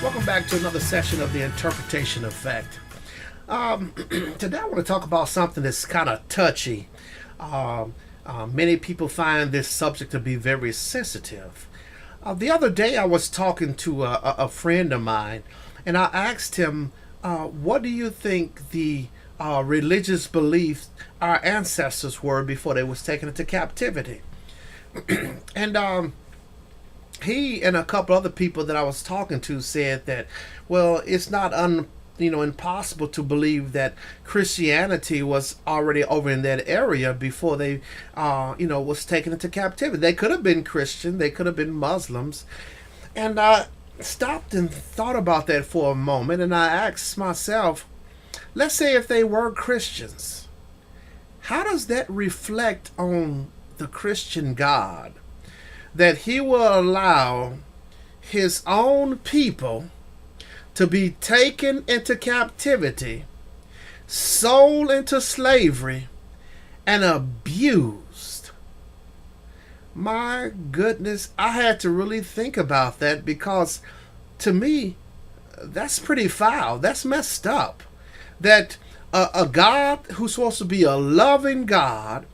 Welcome back to another session of the Interpretation Effect. Today I want to talk about something that's kind of touchy. Many people find this subject to be very sensitive. The other day I was talking to a friend of mine, and I asked him, what do you think the religious beliefs our ancestors were before they was taken into captivity? And he and a couple other people that I was talking to said that, well, it's not impossible to believe that Christianity was already over in that area before they, was taken into captivity. They could have been Christian, they could have been Muslims, and I stopped and thought about that for a moment, and I asked myself, let's say if they were Christians, how does that reflect on the Christian God? That he will allow his own people to be taken into captivity, sold into slavery, and abused. My goodness, I had to really think about that, because to me, that's pretty foul. That's messed up. That a God who's supposed to be a loving God,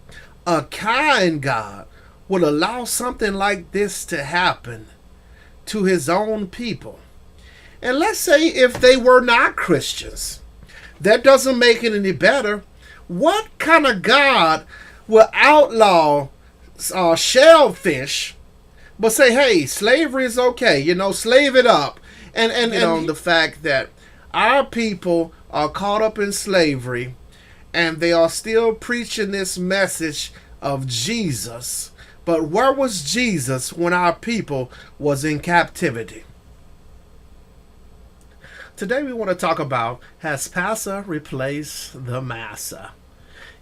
a kind God, would allow something like this to happen to his own people. And let's say if they were not Christians, that doesn't make it any better. What kind of God will outlaw shellfish, but say, hey, slavery is okay, slave it up. And the fact that our people are caught up in slavery and they are still preaching this message of Jesus. But where was Jesus when our people was in captivity? Today we want to talk about, has Passa replaced the Massa?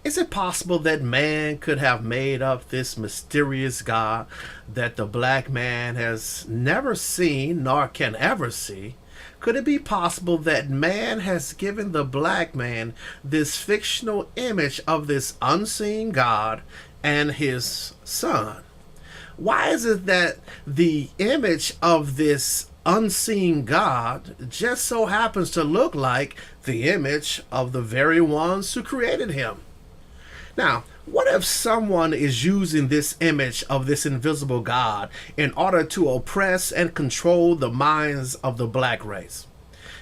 Is it possible that man could have made up this mysterious God that the black man has never seen nor can ever see? Could it be possible that man has given the black man this fictional image of this unseen God and his son? Why is it that the image of this unseen God just so happens to look like the image of the very ones who created him? Now, what if someone is using this image of this invisible God in order to oppress and control the minds of the black race?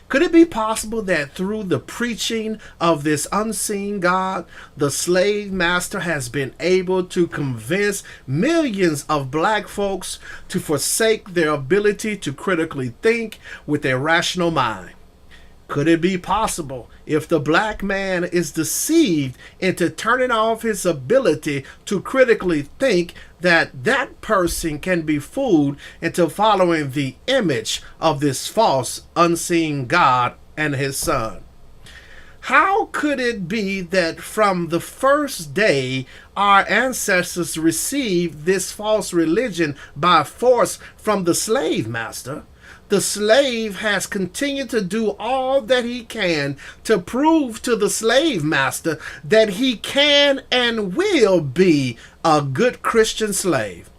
Could it be possible that through the preaching of this unseen God, the slave master has been able to convince millions of black folks to forsake their ability to critically think with a rational mind? Could it be possible if the black man is deceived into turning off his ability to critically think, that that person can be fooled into following the image of this false unseen God and his son? How could it be that from the first day our ancestors received this false religion by force from the slave master, the slave has continued to do all that he can to prove to the slave master that he can and will be a good Christian slave?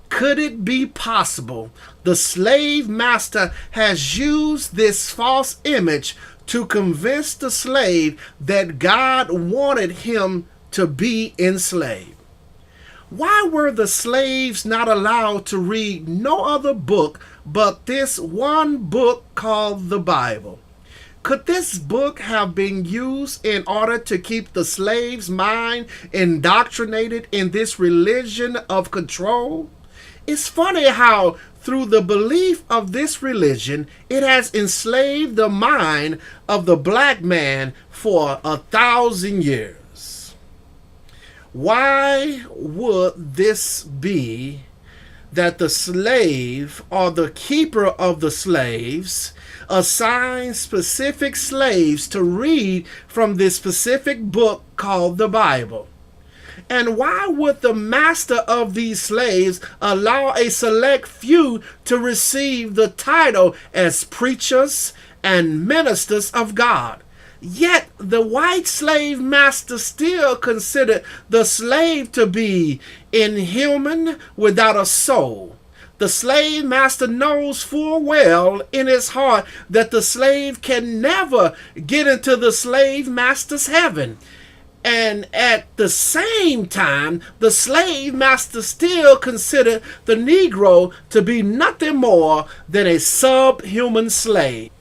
Could it be possible the slave master has used this false image to convince the slave that God wanted him to be enslaved? Why were the slaves not allowed to read no other book but this one book called the Bible? Could this book have been used in order to keep the slave's mind indoctrinated in this religion of control? It's funny how through the belief of this religion, it has enslaved the mind of the black man for 1,000 years. Why would this be that the slave or the keeper of the slaves assigns specific slaves to read from this specific book called the Bible? And why would the master of these slaves allow a select few to receive the title as preachers and ministers of God? Yet the white slave master still considered the slave to be inhuman, without a soul. The slave master knows full well in his heart that the slave can never get into the slave master's heaven. And at the same time, the slave master still considered the Negro to be nothing more than a subhuman slave.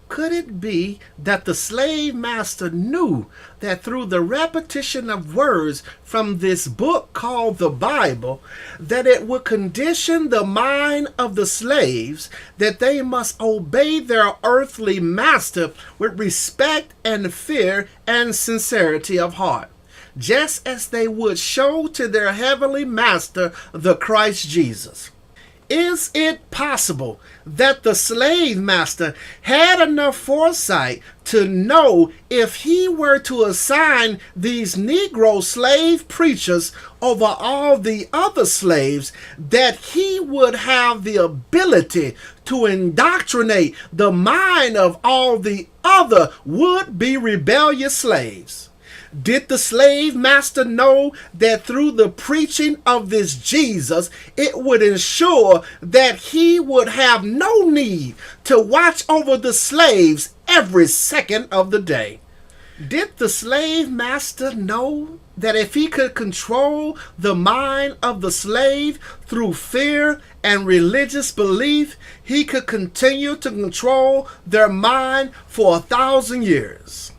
Could it be that the slave master knew that through the repetition of words from this book called the Bible, that it would condition the mind of the slaves that they must obey their earthly master with respect and fear and sincerity of heart, just as they would show to their heavenly master, the Christ Jesus? Is it possible that the slave master had enough foresight to know if he were to assign these Negro slave preachers over all the other slaves, that he would have the ability to indoctrinate the mind of all the other would-be rebellious slaves? Did the slave master know that through the preaching of this Jesus, it would ensure that he would have no need to watch over the slaves every second of the day? Did the slave master know that if he could control the mind of the slave through fear and religious belief, he could continue to control their mind for 1,000 years?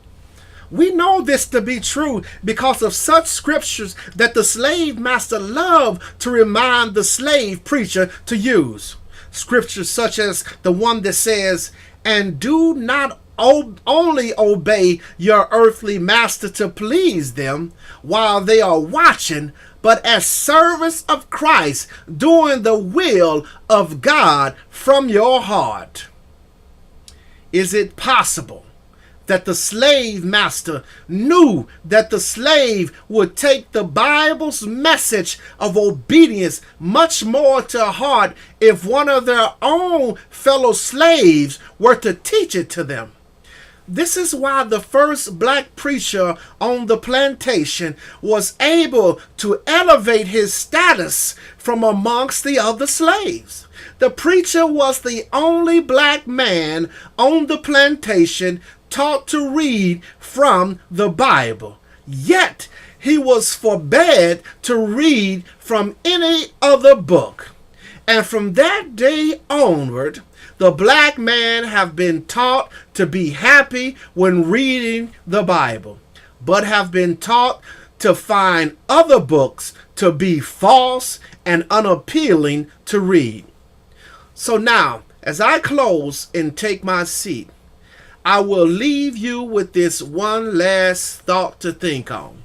We know this to be true because of such scriptures that the slave master loved to remind the slave preacher to use. Scriptures such as the one that says, "And do not only obey your earthly master to please them while they are watching, but as servants of Christ, doing the will of God from your heart." Is it possible that the slave master knew that the slave would take the Bible's message of obedience much more to heart if one of their own fellow slaves were to teach it to them? This is why the first black preacher on the plantation was able to elevate his status from amongst the other slaves. The preacher was the only black man on the plantation taught to read from the Bible. Yet he was forbade to read from any other book. And from that day onward, the black man have been taught to be happy when reading the Bible, but have been taught to find other books to be false and unappealing to read. So now, as I close and take my seat, I will leave you with this one last thought to think on.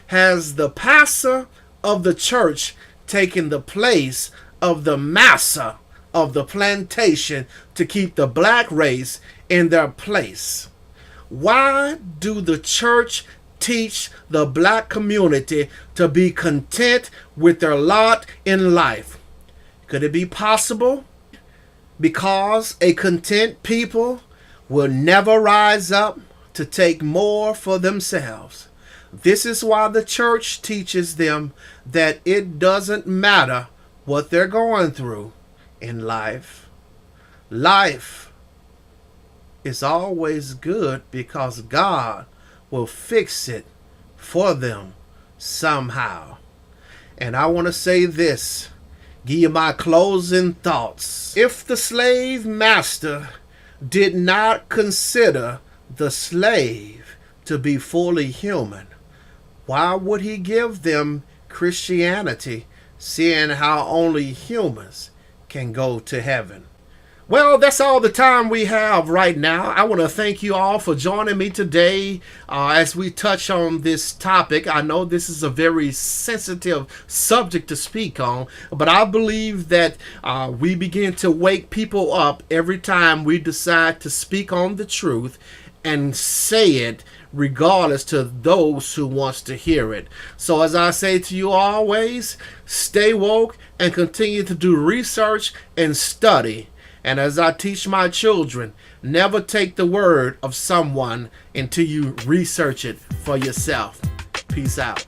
Has the Passa of the church taken the place of the Massa of the plantation to keep the black race in their place? Why do the church teach the black community to be content with their lot in life? Could it be possible because a content people will never rise up to take more for themselves? This is why the church teaches them that it doesn't matter what they're going through in life. Life is always good because God will fix it for them somehow. And I want to say this, give you my closing thoughts. If the slave master did not consider the slave to be fully human, why would he give them Christianity, seeing how only humans can go to heaven? Well, that's all the time we have right now. I want to thank you all for joining me today as we touch on this topic. I know this is a very sensitive subject to speak on, but I believe that we begin to wake people up every time we decide to speak on the truth and say it regardless to those who wants to hear it. So as I say to you always, stay woke and continue to do research and study. And as I teach my children, never take the word of someone until you research it for yourself. Peace out.